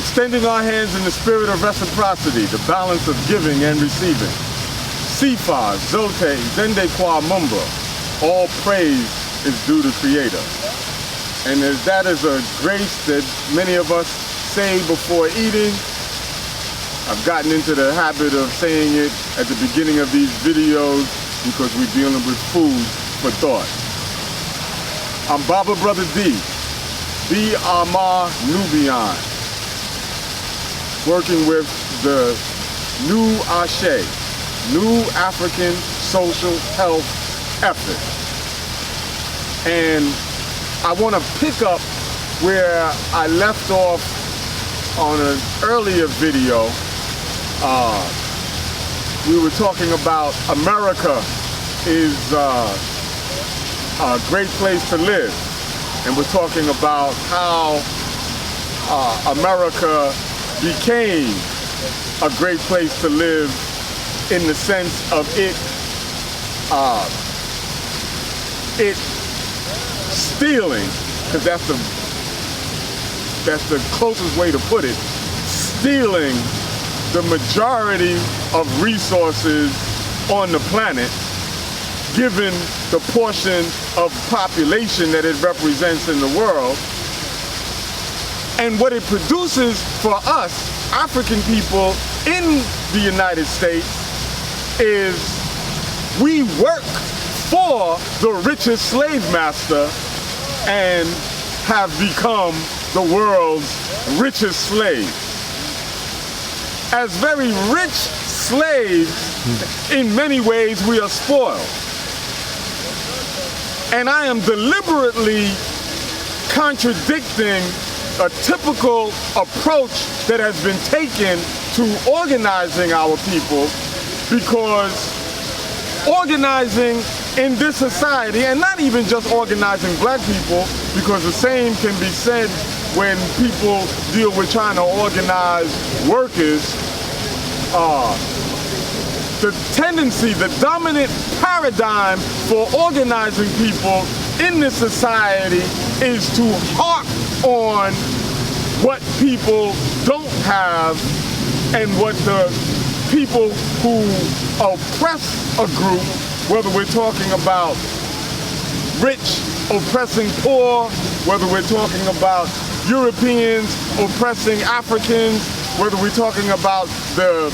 extending our hands in the spirit of reciprocity, the balance of giving and receiving. Sifa, Zote, Zende Kwa Mumba, all praise is due to Creator. And as that is a grace that many of us say before eating, I've gotten into the habit of saying it at the beginning of these videos because we're dealing with food for thought. I'm Baba Brother D, B. Amar Nubian, working with the New Ashe, New African Social Health Effort. And I want to pick up where I left off on an earlier video. We were talking about America is a great place to live. And we're talking about how America became a great place to live in the sense of it stealing, because that's the closest way to put it, stealing the majority of resources on the planet, given the portion of population that it represents in the world. And what it produces for us, African people in the United States, is we work for the richest slave master and have become the world's richest slave. As very rich slaves, in many ways we are spoiled. And I am deliberately contradicting a typical approach that has been taken to organizing our people, because organizing in this society, and not even just organizing black people, because the same can be said when people deal with trying to organize workers, the tendency, the dominant paradigm for organizing people in this society is to harp on what people don't have and what the people who oppress a group, whether we're talking about rich oppressing poor, whether we're talking about Europeans oppressing Africans, whether we're talking about the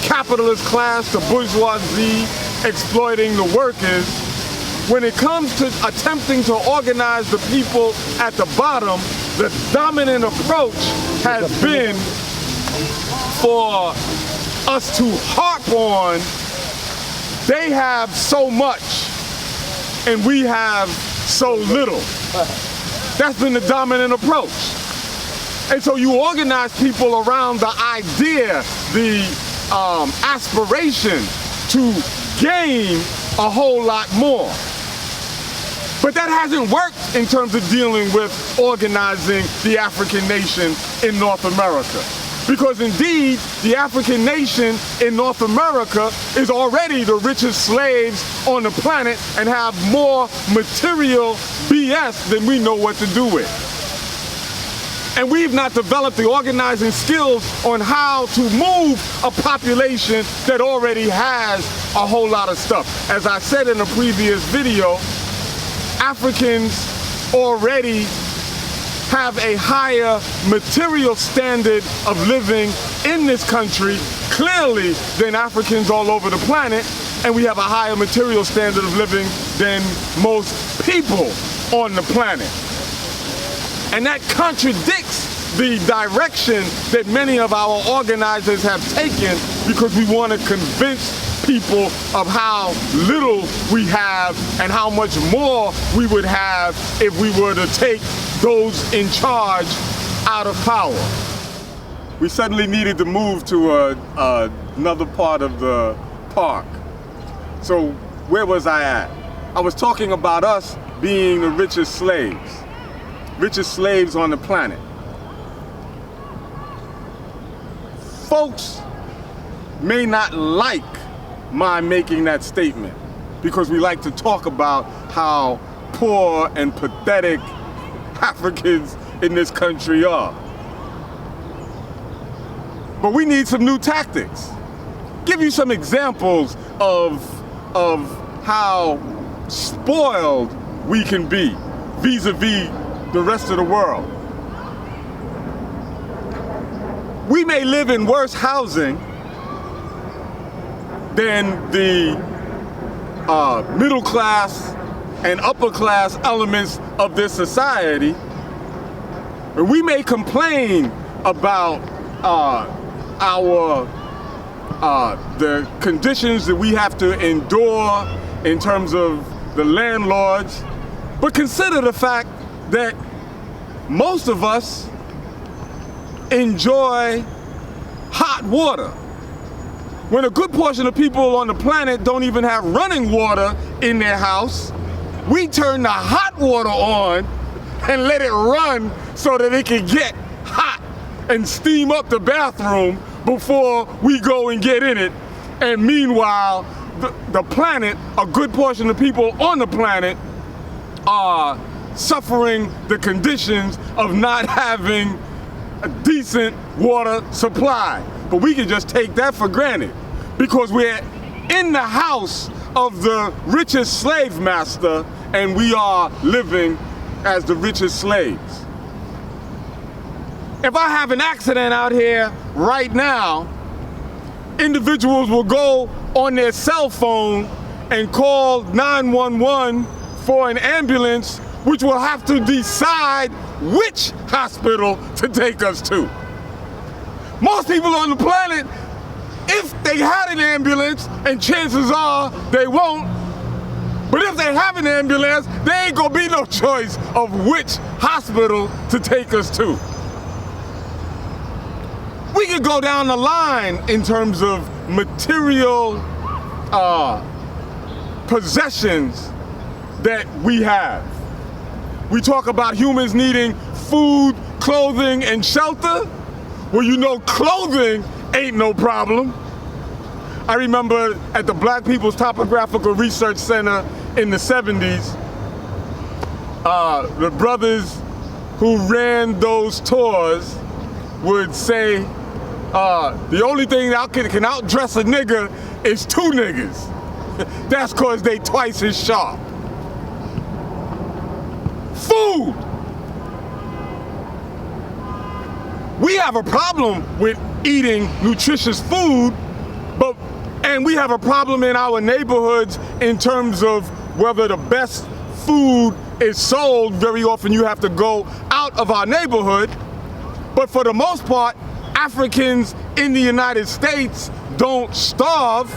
capitalist class, the bourgeoisie exploiting the workers, when it comes to attempting to organize the people at the bottom, the dominant approach has been for us to harp on they have so much and we have so little. That's been the dominant approach. And so you organize people around the idea, the aspiration to gain a whole lot more. But that hasn't worked in terms of dealing with organizing the African nation in North America. Because indeed, the African nation in North America is already the richest slaves on the planet and have more material BS than we know what to do with. And we've not developed the organizing skills on how to move a population that already has a whole lot of stuff. As I said in a previous video, Africans already have a higher material standard of living in this country, clearly, than Africans all over the planet, and we have a higher material standard of living than most people on the planet. And that contradicts the direction that many of our organizers have taken, because we want to convince people of how little we have and how much more we would have if we were to take those in charge out of power. We suddenly needed to move to another part of the park. So where was I at? I was talking about us being the richest slaves on the planet. Folks may not like my making that statement, because we like to talk about how poor and pathetic Africans in this country are. But we need some new tactics. Give you some examples of how spoiled we can be vis-a-vis the rest of the world. We may live in worse housing than the middle class and upper class elements of this society. And we may complain about the conditions that we have to endure in terms of the landlords, but consider the fact that most of us enjoy hot water, when a good portion of people on the planet don't even have running water in their house. We turn the hot water on and let it run so that it can get hot and steam up the bathroom before we go and get in it. And meanwhile, the planet, a good portion of people on the planet are suffering the conditions of not having a decent water supply. But we can just take that for granted because we're in the house of the richest slave master and we are living as the richest slaves. If I have an accident out here right now, individuals will go on their cell phone and call 911 for an ambulance, which will have to decide which hospital to take us to. Most people on the planet, if they had an ambulance, and chances are they won't, but if they have an ambulance, there ain't gonna be no choice of which hospital to take us to. We could go down the line in terms of material possessions that we have. We talk about humans needing food, clothing, and shelter. Well, you know, clothing ain't no problem. I remember at the Black People's Topographical Research Center in the 70s, the brothers who ran those tours would say, the only thing that can outdress a nigga is two niggas. That's cause they twice as sharp. Food. We have a problem with eating nutritious food, and we have a problem in our neighborhoods in terms of whether the best food is sold. Very often you have to go out of our neighborhood. But for the most part, Africans in the United States don't starve.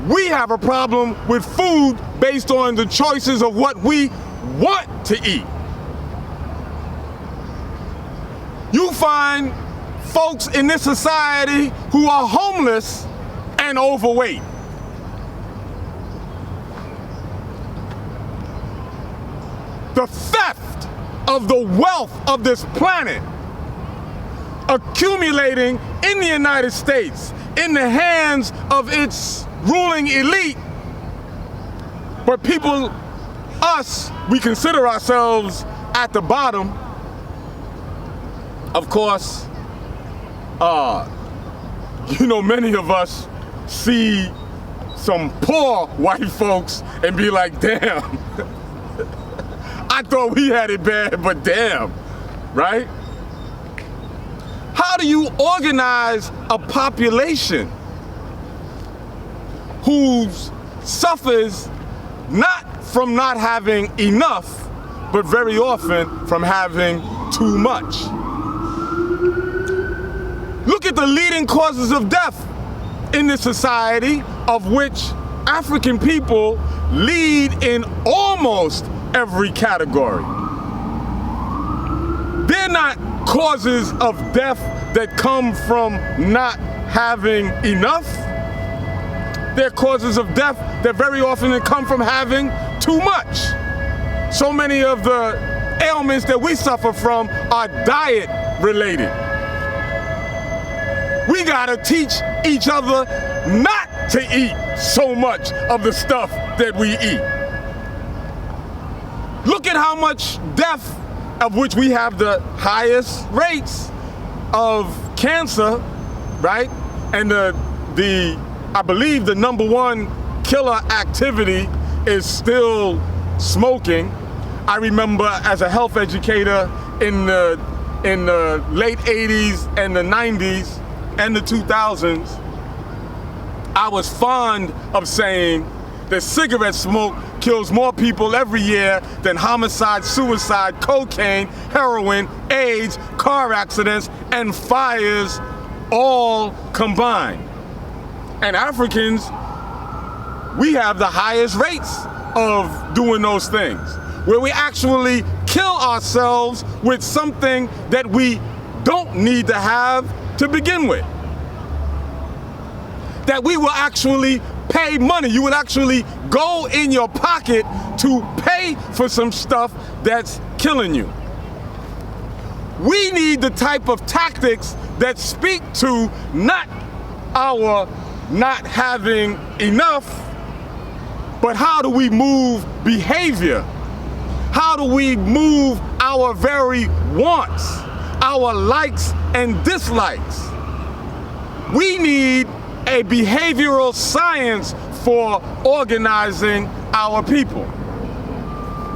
We have a problem with food based on the choices of what we want to eat. You find folks in this society who are homeless and overweight. The theft of the wealth of this planet accumulating in the United States in the hands of its ruling elite, but people, us, we consider ourselves at the bottom. Of course, you know, many of us see some poor white folks and be like, damn, I thought we had it bad, but damn, right? How do you organize a population who suffers not from not having enough, but very often from having too much? Look at the leading causes of death in this society, of which African people lead in almost every category. They're not causes of death that come from not having enough. They're causes of death that very often come from having too much. So many of the ailments that we suffer from are diet related. We gotta teach each other not to eat so much of the stuff that we eat. Look at how much death, of which we have the highest rates of cancer right? And I believe the number one killer activity is still smoking. I remember as a health educator in the late 80s and the 90s and the 2000s, I was fond of saying that cigarette smoke kills more people every year than homicide, suicide, cocaine, heroin, AIDS, car accidents, and fires all combined. And Africans, we have the highest rates of doing those things, where we actually kill ourselves with something that we don't need to have to begin with. That we will actually pay money. You would actually go in your pocket to pay for some stuff that's killing you. We need the type of tactics that speak to not our not having enough, but how do we move behavior? How do we move our very wants, our likes and dislikes? We need a behavioral science for organizing our people.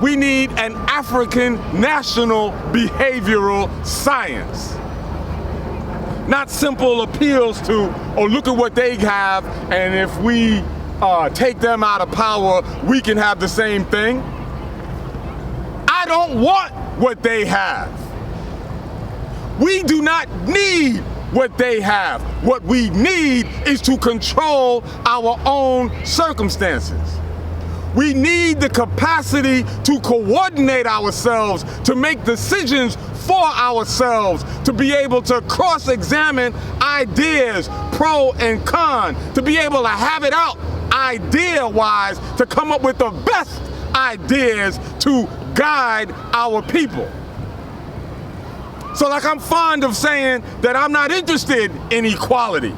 We need an African national behavioral science. Not simple appeals to, oh, look at what they have, and if we take them out of power, we can have the same thing. I don't want what they have. We do not need what they have. What we need is to control our own circumstances. We need the capacity to coordinate ourselves, to make decisions for ourselves, to be able to cross-examine ideas, pro and con, to be able to have it out idea-wise, to come up with the best ideas to guide our people. So like I'm fond of saying that I'm not interested in equality.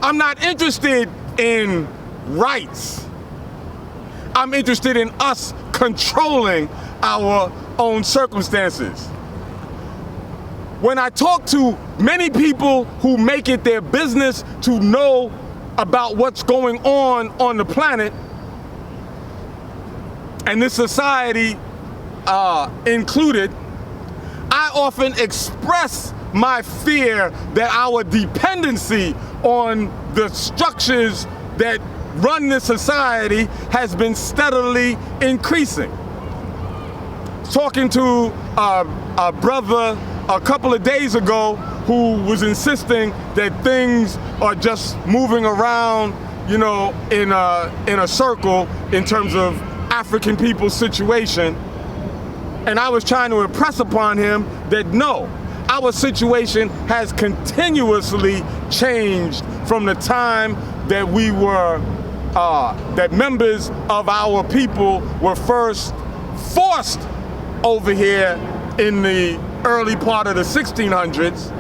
I'm not interested in rights. I'm interested in us controlling our own circumstances. When I talk to many people who make it their business to know about what's going on the planet, and this society included, I often express my fear that our dependency on the structures that run this society has been steadily increasing. Talking to a brother a couple of days ago who was insisting that things are just moving around, you know, in a circle in terms of African people's situation. And I was trying to impress upon him that no, our situation has continuously changed from the time that we were, that members of our people were first forced over here in the early part of the 1600s,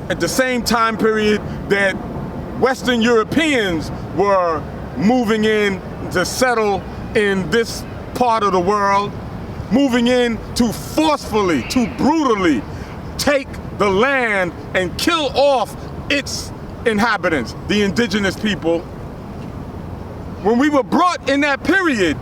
at the same time period that Western Europeans were moving in to settle in this part of the world, moving in to forcefully, to brutally take the land and kill off its inhabitants, the indigenous people. When we were brought in that period,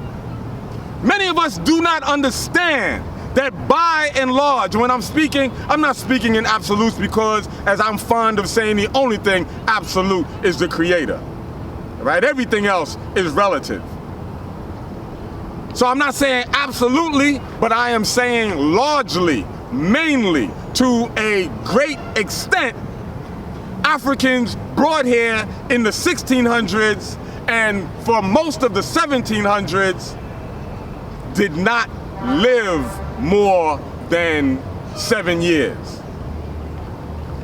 many of us do not understand that by and large, when I'm speaking, I'm not speaking in absolutes because, as I'm fond of saying, the only thing absolute is the creator, right? Everything else is relative. So I'm not saying absolutely, but I am saying largely, mainly, to a great extent, Africans brought here in the 1600s and for most of the 1700s did not live more than 7 years.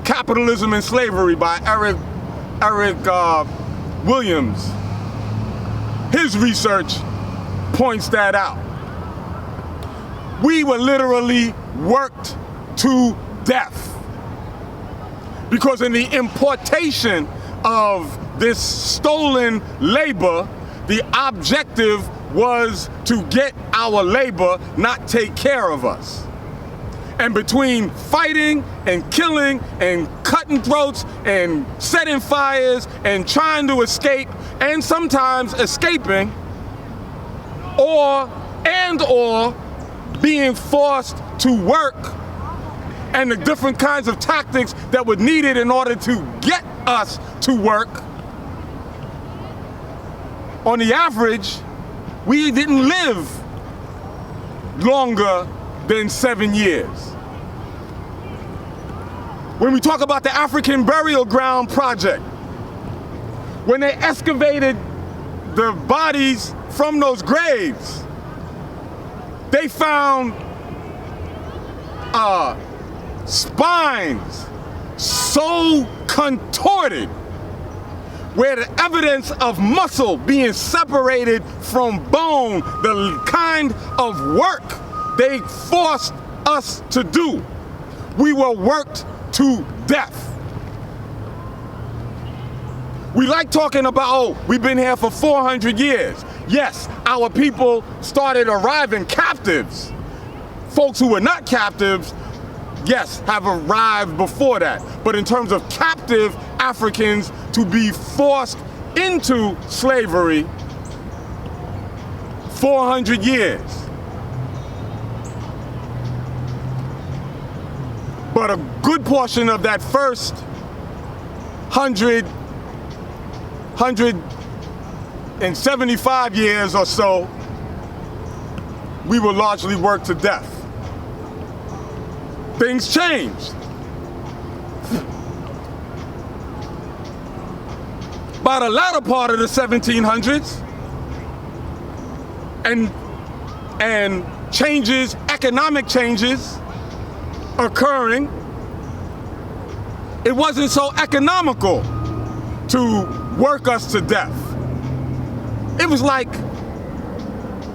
Capitalism and Slavery by Eric Williams. His research points that out. We were literally worked to death because in the importation of this stolen labor, the objective was to get our labor, not take care of us. And between fighting and killing and cutting throats and setting fires and trying to escape and sometimes escaping or being forced to work and the different kinds of tactics that were needed in order to get us to work, on the average, we didn't live longer than 7 years. When we talk about the African Burial Ground Project, when they excavated the bodies from those graves, they found spines so contorted, where the evidence of muscle being separated from bone, the kind of work they forced us to do. We were worked to death. We like talking about, oh, we've been here for 400 years. Yes, our people started arriving captives. Folks who were not captives, yes, have arrived before that. But in terms of captive Africans to be forced into slavery, 400 years. But a good portion of that first 175 years or so, we were largely worked to death. Things changed. By the latter part of the 1700s, and changes, economic changes occurring, it wasn't so economical to work us to death. It was like,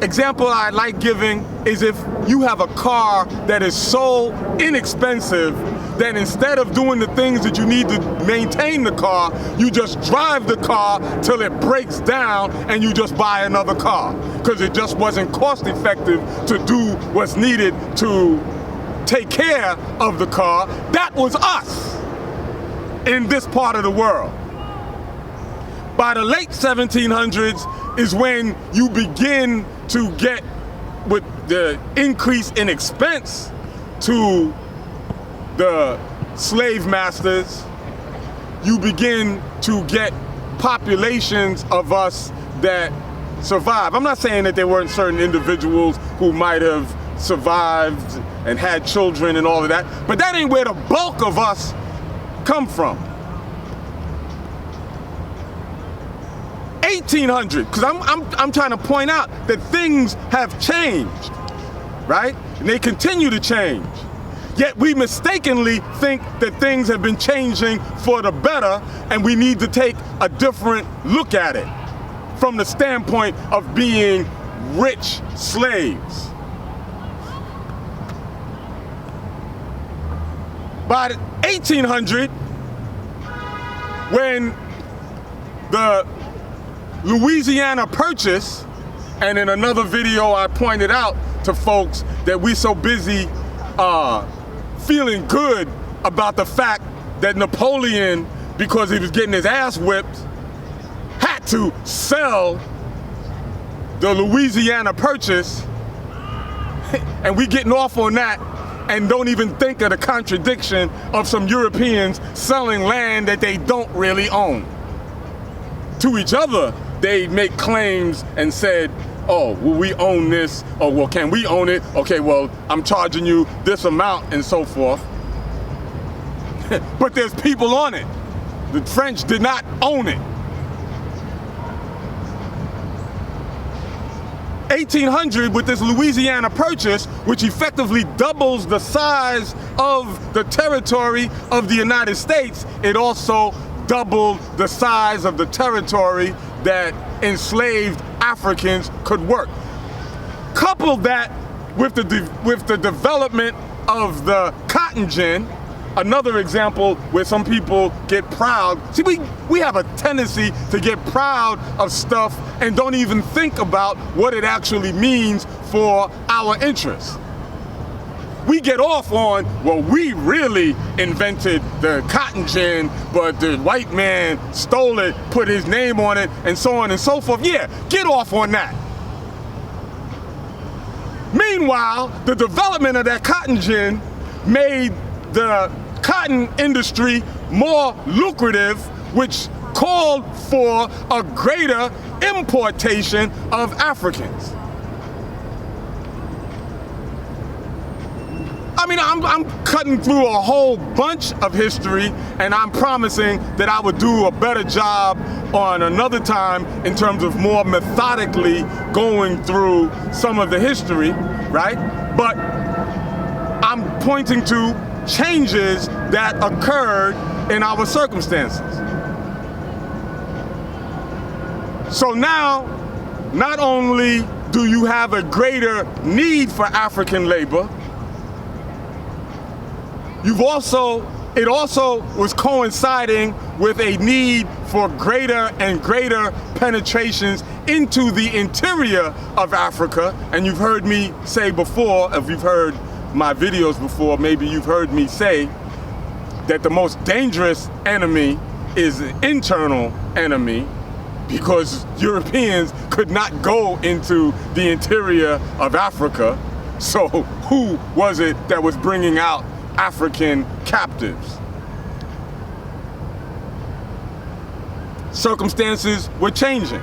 example I like giving is if you have a car that is so inexpensive that instead of doing the things that you need to maintain the car, you just drive the car till it breaks down and you just buy another car because it just wasn't cost effective to do what's needed to take care of the car. That was us in this part of the world. By the late 1700s is when you begin to get, with the increase in expense to the slave masters, you begin to get populations of us that survive. I'm not saying that there weren't certain individuals who might have survived and had children and all of that, but that ain't where the bulk of us come from. 1800, because I'm trying to point out that things have changed, right? And they continue to change. Yet we mistakenly think that things have been changing for the better, and we need to take a different look at it from the standpoint of being rich slaves. By 1800, when the Louisiana Purchase, and in another video I pointed out to folks that we so busy feeling good about the fact that Napoleon, because he was getting his ass whipped, had to sell the Louisiana Purchase, and we getting off on that and don't even think of the contradiction of some Europeans selling land that they don't really own. To each other, they make claims and said, oh, well, we own this, or well, can we own it? Okay, well, I'm charging you this amount and so forth. But there's people on it. The French did not own it. 1800 with this Louisiana Purchase, which effectively doubles the size of the territory of the United States, it also doubled the size of the territory that enslaved Africans could work. Couple that with the development of the cotton gin, another example where some people get proud. See, we have a tendency to get proud of stuff and don't even think about what it actually means for our interests. we get off on, well, we really invented the cotton gin, but the white man stole it, put his name on it, and so on and so forth. Yeah, get off on that. Meanwhile, the development of that cotton gin made the cotton industry more lucrative, which called for a greater importation of Africans. I mean, I'm cutting through a whole bunch of history, and I'm promising that I would do a better job on another time in terms of more methodically going through some of the history, right? But I'm pointing to changes that occurred in our circumstances. So now, not only do you have a greater need for African labor, it also was coinciding with a need for greater and greater penetrations into the interior of Africa. And you've heard me say before, if you've heard my videos before, maybe you've heard me say that the most dangerous enemy is the internal enemy, because Europeans could not go into the interior of Africa. So who was it that was bringing out African captives? Circumstances were changing.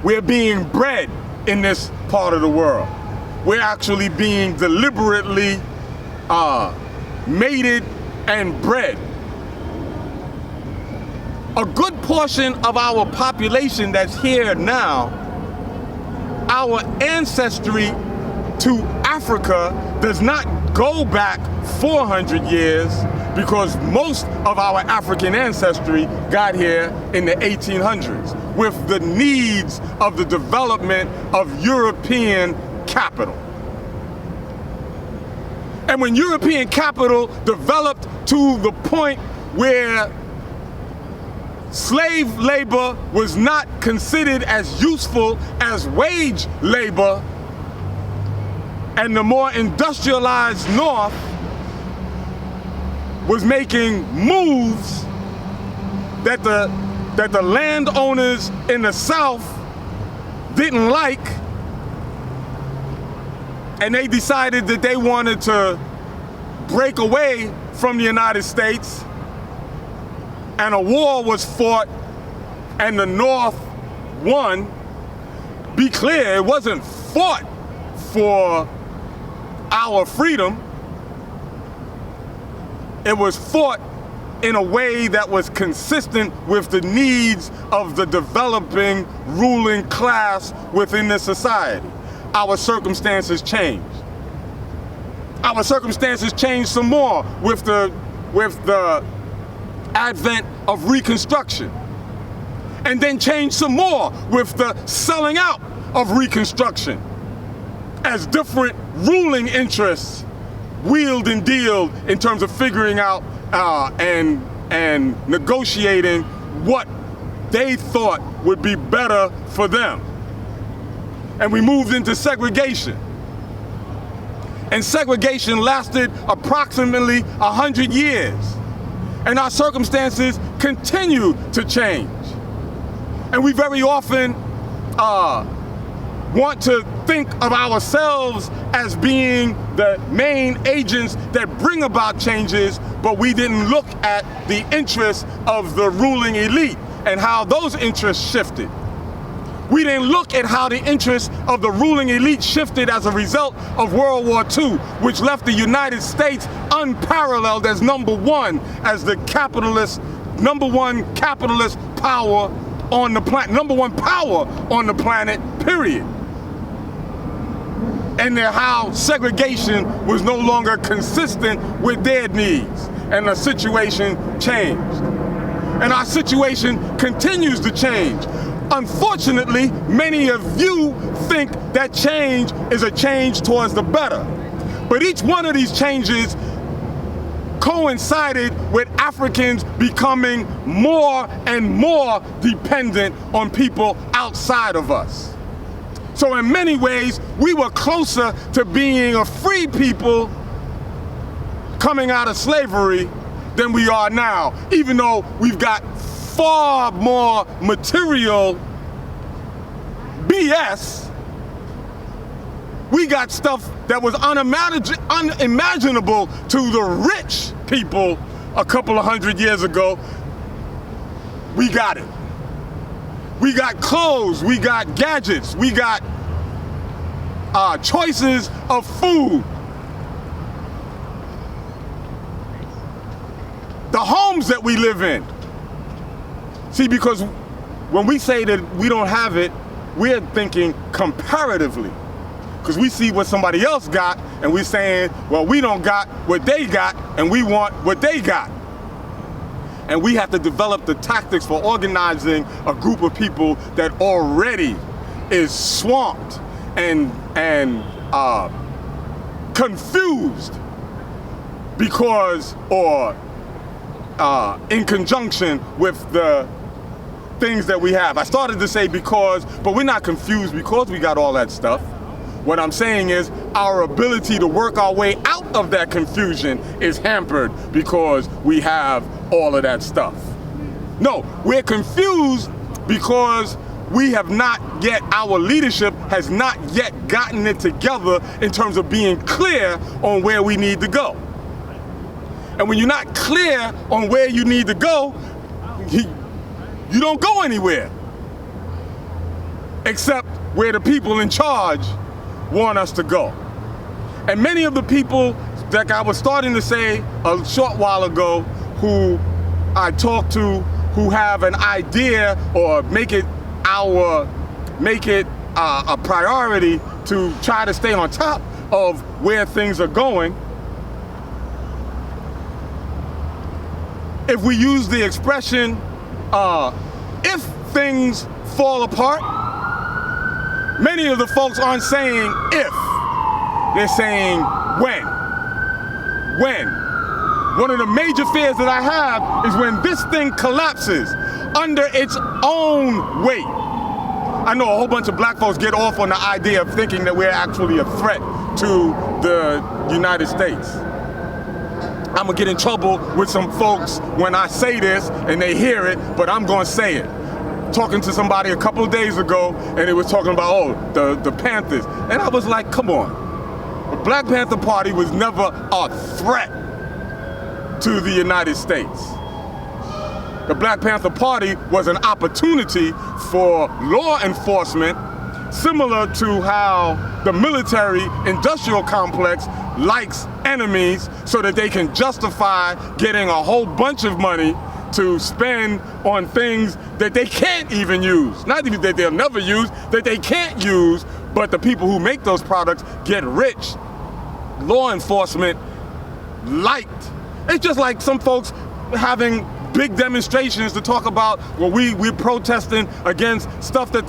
We're being bred in this part of the world. We're actually being deliberately mated and bred. A good portion of our population that's here now, our ancestry to Africa does not go back 400 years, because most of our African ancestry got here in the 1800s with the needs of the development of European capital. And when European capital developed to the point where slave labor was not considered as useful as wage labor, and the more industrialized North was making moves that the landowners in the South didn't like, and they decided that they wanted to break away from the United States, and a war was fought, and the North won. Be clear, it wasn't fought for our freedom. It was fought in a way that was consistent with the needs of the developing ruling class within the society. Our circumstances changed. Our circumstances changed some more with the advent of Reconstruction, and then changed some more with the selling out of Reconstruction, as different ruling interests wheeled and dealed in terms of figuring out and negotiating what they thought would be better for them. And we moved into segregation. And segregation lasted approximately 100 years. And our circumstances continue to change. And we very often want to think of ourselves as being the main agents that bring about changes, but we didn't look at the interests of the ruling elite and how those interests shifted. We didn't look at how the interests of the ruling elite shifted as a result of World War II, which left the United States unparalleled as number one capitalist power on the planet, number one power on the planet, period. And how segregation was no longer consistent with their needs, and the situation changed. And our situation continues to change. Unfortunately, many of you think that change is a change towards the better. But each one of these changes coincided with Africans becoming more and more dependent on people outside of us. So in many ways, we were closer to being a free people coming out of slavery than we are now, even though we've got far more material BS. We got stuff that was unimaginable to the rich people a couple of hundred years ago. We got it. We got clothes, we got gadgets, we got choices of food. The homes that we live in. See, because when we say that we don't have it, we're thinking comparatively. Because we see what somebody else got, and we're saying, well, we don't got what they got, and we want what they got. And we have to develop the tactics for organizing a group of people that already is swamped and confused because, or in conjunction with the things that we have. I started to say because, but we're not confused because we got all that stuff. What I'm saying is our ability to work our way out of that confusion is hampered because we have all of that stuff. No, we're confused because we have not yet, our leadership has not yet gotten it together in terms of being clear on where we need to go. And when you're not clear on where you need to go, you don't go anywhere. Except where the people in charge want us to go. And many of the people that I was starting to say a short while ago who I talked to who have an idea or make it a priority to try to stay on top of where things are going. If we use the expression, if things fall apart, many of the folks aren't saying if, they're saying when. When. One of the major fears that I have is when this thing collapses under its own weight. I know a whole bunch of black folks get off on the idea of thinking that we're actually a threat to the United States. I'm gonna get in trouble with some folks when I say this and they hear it, but I'm gonna say it. Talking to somebody a couple of days ago and it was talking about, the Panthers. And I was like, come on. The Black Panther Party was never a threat to the United States. The Black Panther Party was an opportunity for law enforcement, similar to how the military industrial complex likes enemies so that they can justify getting a whole bunch of money to spend on things that they can't even use. Not even that they'll never use, that they can't use, but the people who make those products get rich. Law enforcement liked. It's just like some folks having big demonstrations to talk about, well, we're protesting against stuff that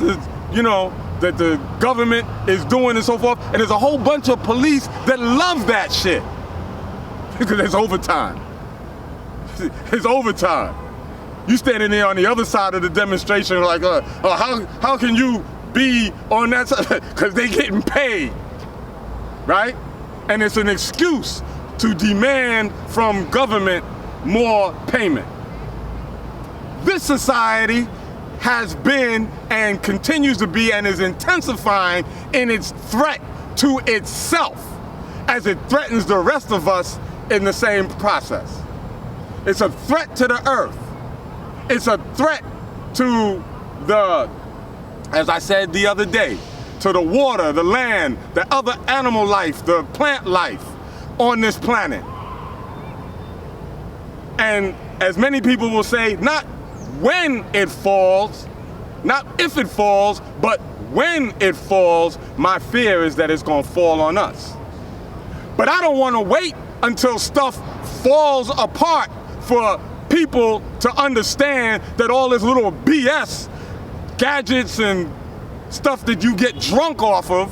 that the government is doing and so forth, and there's a whole bunch of police that love that shit because it's overtime. It's overtime. You standing there on the other side of the demonstration like, how can you be on that side? Because they getting paid, right? And it's an excuse to demand from government more payment. This society has been and continues to be and is intensifying in its threat to itself as it threatens the rest of us in the same process. It's a threat to the earth. It's a threat to the, as I said the other day, to the water, the land, the other animal life, the plant life on this planet. And as many people will say, not when it falls, not if it falls, but when it falls, my fear is that it's gonna fall on us. But I don't wanna wait until stuff falls apart for people to understand that all this little BS, gadgets and stuff that you get drunk off of,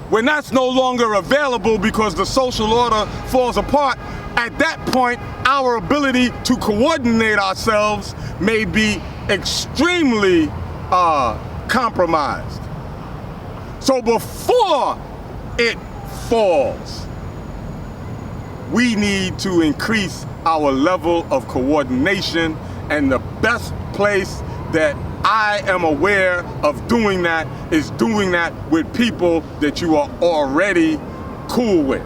when that's no longer available because the social order falls apart, at that point, our ability to coordinate ourselves may be extremely compromised. So before it falls, we need to increase our level of coordination, and the best place that I am aware of doing that is doing that with people that you are already cool with.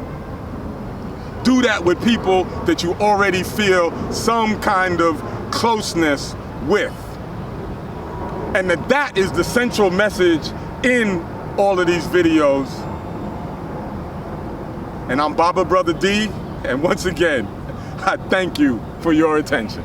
Do that with people that you already feel some kind of closeness with. And that is the central message in all of these videos. And I'm Baba Brother D, and once again, I thank you for your attention.